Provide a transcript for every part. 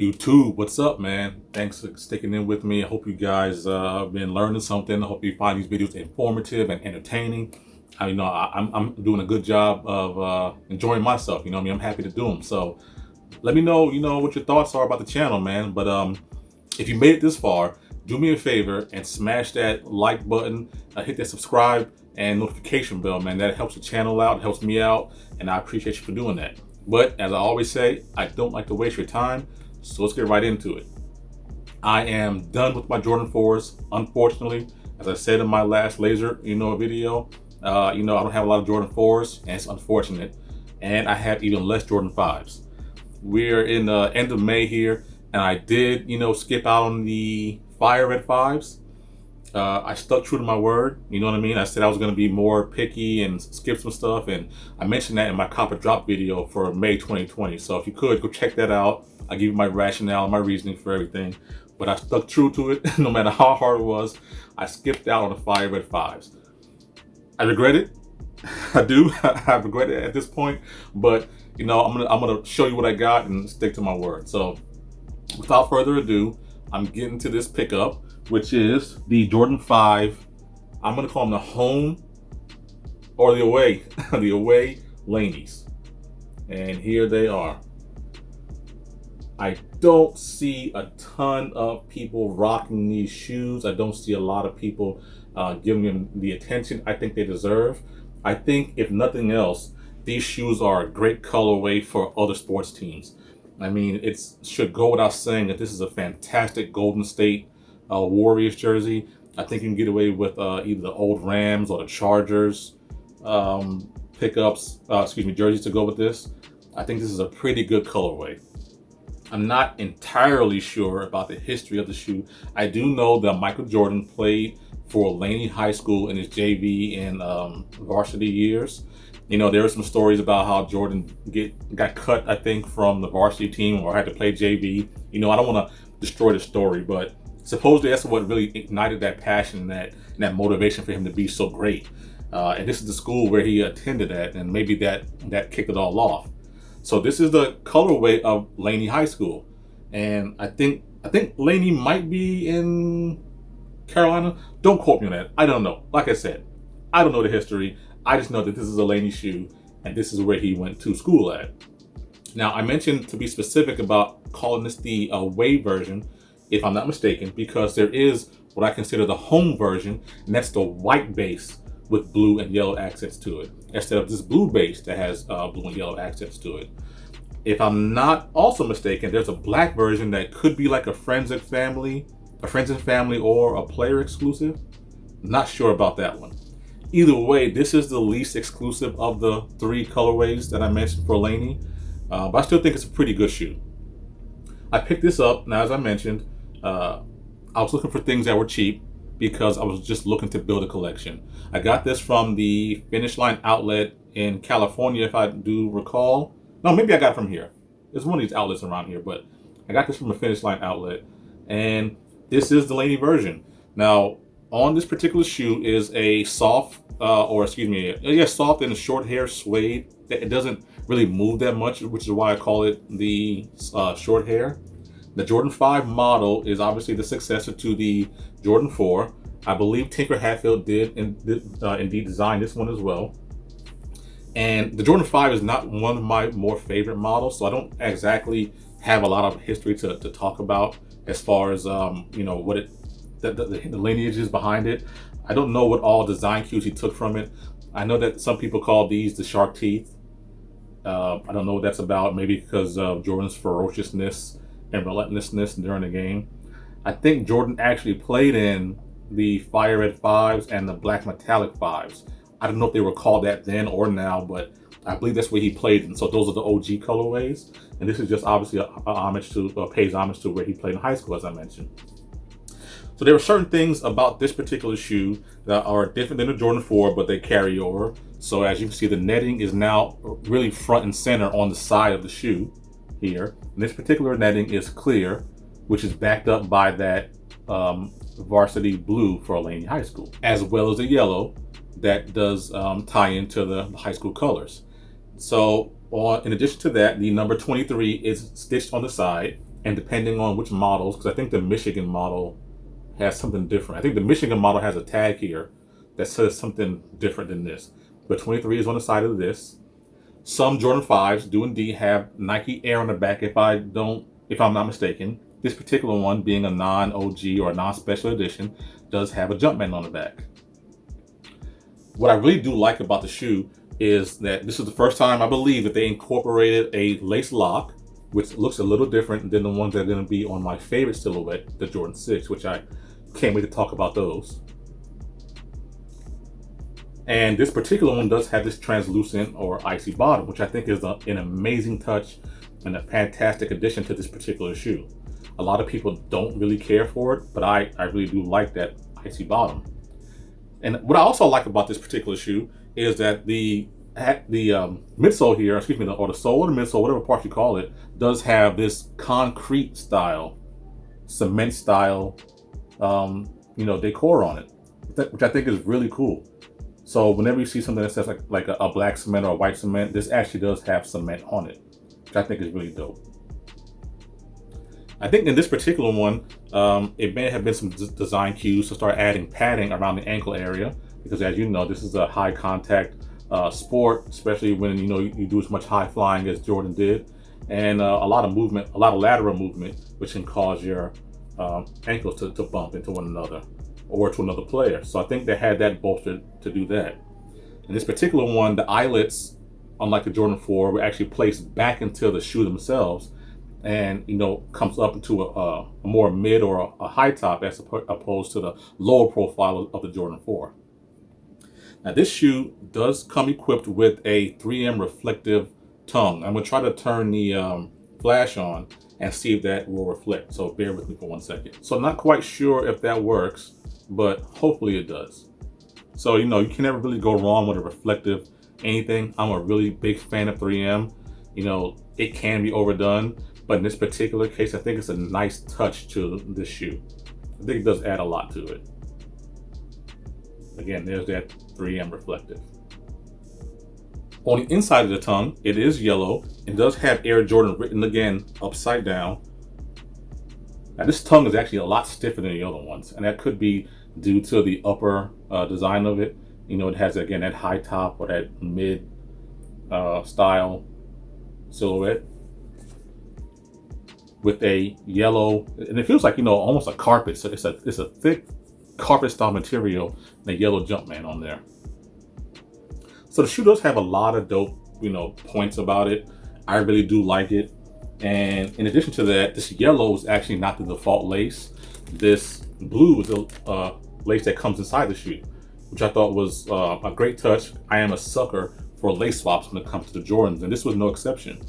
YouTube, what's up, man? Thanks for sticking in with me. I hope you guys have been learning something. I hope you find these videos informative and entertaining. I'm doing a good job of enjoying myself. I'm happy to do them. So let me know, what your thoughts are about the channel, man. But if you made it this far, do me a favor and smash that like button, hit that subscribe and notification bell, man. That helps the channel out, helps me out, and I appreciate you for doing that. But as I always say, I don't like to waste your time. So let's get right into it. I am done with my Jordan 4s. Unfortunately, as I said in my last laser, video, I don't have a lot of Jordan 4s, and it's unfortunate. And I have even less Jordan 5s. We're in the end of May here, and I did, skip out on the Fire Red 5s. I stuck true to my word, you know what I mean? I said I was going to be more picky and skip some stuff, and I mentioned that in my copper drop video for May 2020. So if you could, go check that out. I give you my rationale and my reasoning for everything, but I stuck true to it no matter how hard it was. I skipped out on the Fire Red 5s. I regret it. I do. I regret it at this point, but I'm gonna show you what I got and stick to my word. So without further ado, I'm getting to this pickup, which is the Jordan 5. I'm gonna call them the home or the away, the away Laneys. And here they are. I don't see a ton of people rocking these shoes. I don't see a lot of people giving them the attention I think they deserve. I think if nothing else, these shoes are a great colorway for other sports teams. I mean, it should go without saying that this is a fantastic Golden State Warriors jersey. I think you can get away with either the old Rams or the Chargers jerseys to go with this. I think this is a pretty good colorway. I'm not entirely sure about the history of the shoe. I do know that Michael Jordan played for Laney High School in his JV and varsity years. There were some stories about how Jordan got cut, I think, from the varsity team or had to play JV. I don't want to destroy the story, but supposedly that's what really ignited that passion and that motivation for him to be so great. And this is the school where he attended at, and maybe that kicked it all off. So this is the colorway of Laney High School, and I think Laney might be in Carolina. Don't quote me on that. I don't know. Like I said, I don't know the history. I just know that this is a Laney shoe, and this is where he went to school at. Now, I mentioned to be specific about calling this the away version, if I'm not mistaken, because there is what I consider the home version, and that's the white base with blue and yellow accents to it, instead of this blue base that has blue and yellow accents to it. If I'm not also mistaken, there's a black version that could be like a Friends and Family or a player exclusive. Not sure about that one. Either way, this is the least exclusive of the three colorways that I mentioned for Laney, but I still think it's a pretty good shoe. I picked this up, now as I mentioned, I was looking for things that were cheap, because I was just looking to build a collection. I got this from the Finish Line outlet in California, if I do recall. No, maybe I got it from here. There's one of these outlets around here, but I got this from a Finish Line outlet, and this is the Laney version. Now, on this particular shoe is a soft and short hair suede. It doesn't really move that much, which is why I call it the short hair. The Jordan 5 model is obviously the successor to the Jordan 4. I believe Tinker Hatfield did indeed design this one as well. And the Jordan 5 is not one of my more favorite models, so I don't exactly have a lot of history to talk about as far as what the lineage is behind it. I don't know what all design cues he took from it. I know that some people call these the shark teeth. I don't know what that's about. Maybe because of Jordan's ferociousness and relentlessness during the game. I think Jordan actually played in the Fire Red 5s and the Black Metallic 5s. I don't know if they were called that then or now, but I believe that's where he played. And so those are the OG colorways. And this is just obviously pays homage to where he played in high school, as I mentioned. So there are certain things about this particular shoe that are different than the Jordan 4, but they carry over. So as you can see, the netting is now really front and center on the side of the shoe here. And this particular netting is clear, which is backed up by that varsity blue for Laney High School, as well as the yellow that does tie into the high school colors. So in addition to that, the number 23 is stitched on the side, And depending on which models, because I think the Michigan model has something different. I think the Michigan model has a tag here that says something different than this. But 23 is on the side of this. Some Jordan 5s do indeed have Nike Air on the back if I'm not mistaken. This particular one, being a non-OG or a non-special edition, does have a Jumpman on the back. What I really do like about the shoe is that this is the first time, I believe, that they incorporated a lace lock, which looks a little different than the ones that are going to be on my favorite silhouette, the Jordan 6, which I can't wait to talk about those. And this particular one does have this translucent or icy bottom, which I think is an amazing touch and a fantastic addition to this particular shoe. A lot of people don't really care for it, but I really do like that icy bottom. And what I also like about this particular shoe is that the midsole here, or the sole or the midsole, whatever part you call it, does have this concrete style, cement style, decor on it, which I think is really cool. So whenever you see something that says like a black cement or a white cement, this actually does have cement on it, which I think is really dope. I think in this particular one, it may have been some design cues to start adding padding around the ankle area, because as you know, this is a high contact sport, especially when you do as much high flying as Jordan did, and a lot of movement, a lot of lateral movement, which can cause your ankles to bump into one another or to another player. So I think they had that bolstered to do that. In this particular one, the eyelets, unlike the Jordan 4, were actually placed back into the shoe themselves, and comes up into a more mid or a high top as opposed to the lower profile of the Jordan 4. Now this shoe does come equipped with a 3M reflective tongue. I'm going to try to turn the flash on and see if that will reflect. So bear with me for 1 second. So I'm not quite sure if that works, but hopefully it does. So you can never really go wrong with a reflective anything. I'm a really big fan of 3M. It can be overdone, but in this particular case, I think it's a nice touch to this shoe. I think it does add a lot to it. Again, there's that 3M reflective. On the inside of the tongue, it is yellow. It does have Air Jordan written again upside down. Now this tongue is actually a lot stiffer than the other ones, and that could be due to the upper design of it. It has, again, that high top or that mid style silhouette with a yellow, and it feels like almost a carpet. So it's a thick carpet style material and a yellow Jumpman on there. So the shoe does have a lot of dope points about it. I really do like it. And in addition to that, this yellow is actually not the default lace. This blue is the lace that comes inside the shoe, which I thought was a great touch. I am a sucker for lace swaps when it comes to the Jordans, and this was no exception.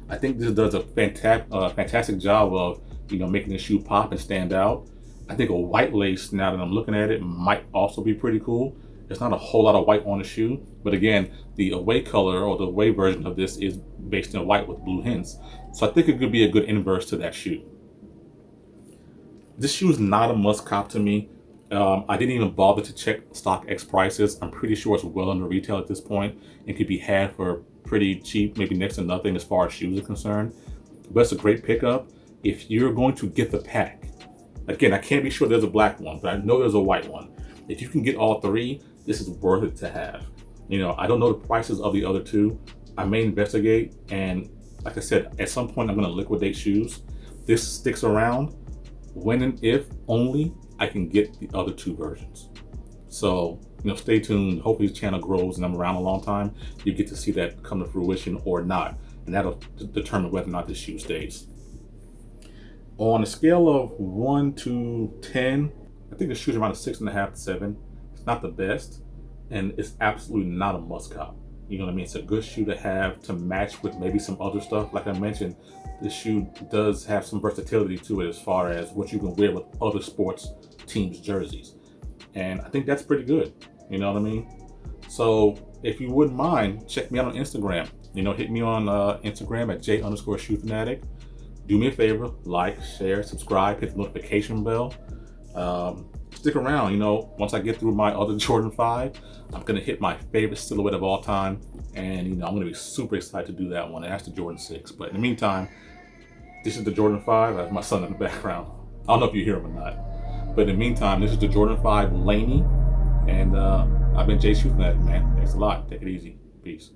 I think this does a fantastic job of making the shoe pop and stand out. I think a white lace, now that I'm looking at it, might also be pretty cool. There's not a whole lot of white on the shoe, but again, the away color or the away version of this is based in white with blue hints. So I think it could be a good inverse to that shoe. This shoe is not a must cop to me. I didn't even bother to check StockX prices. I'm pretty sure it's well under retail at this point. It could be had for pretty cheap, maybe next to nothing as far as shoes are concerned. But it's a great pickup if you're going to get the pack. Again, I can't be sure there's a black one, but I know there's a white one. If you can get all three, this is worth it to have. I don't know the prices of the other two. I may investigate, and like I said, at some point I'm going to liquidate shoes. This sticks around when and if only I can get the other two versions. So, stay tuned. Hopefully this channel grows and I'm around a long time. You get to see that come to fruition or not, and that'll determine whether or not this shoe stays. On a scale of 1 to 10, I think the shoe's around a 6.5 to 7. It's not the best, and it's absolutely not a must cop. You know what I mean? It's a good shoe to have to match with maybe some other stuff. Like I mentioned, this shoe does have some versatility to it as far as what you can wear with other sports teams' jerseys. And I think that's pretty good. You know what I mean? So if you wouldn't mind, check me out on Instagram. Hit me on Instagram at j_shoefanatic. Do me a favor, like, share, subscribe, hit the notification bell. Stick around. Once I get through my other Jordan 5, I'm going to hit my favorite silhouette of all time. And, I'm going to be super excited to do that one. And that's the Jordan 6. But in the meantime, This is the Jordan 5. I have my son in the background. I don't know if you hear him or not. But in the meantime, this is the Jordan 5 Laney. And I've been Jay Shoe Fanatic, man. Thanks a lot. Take it easy. Peace.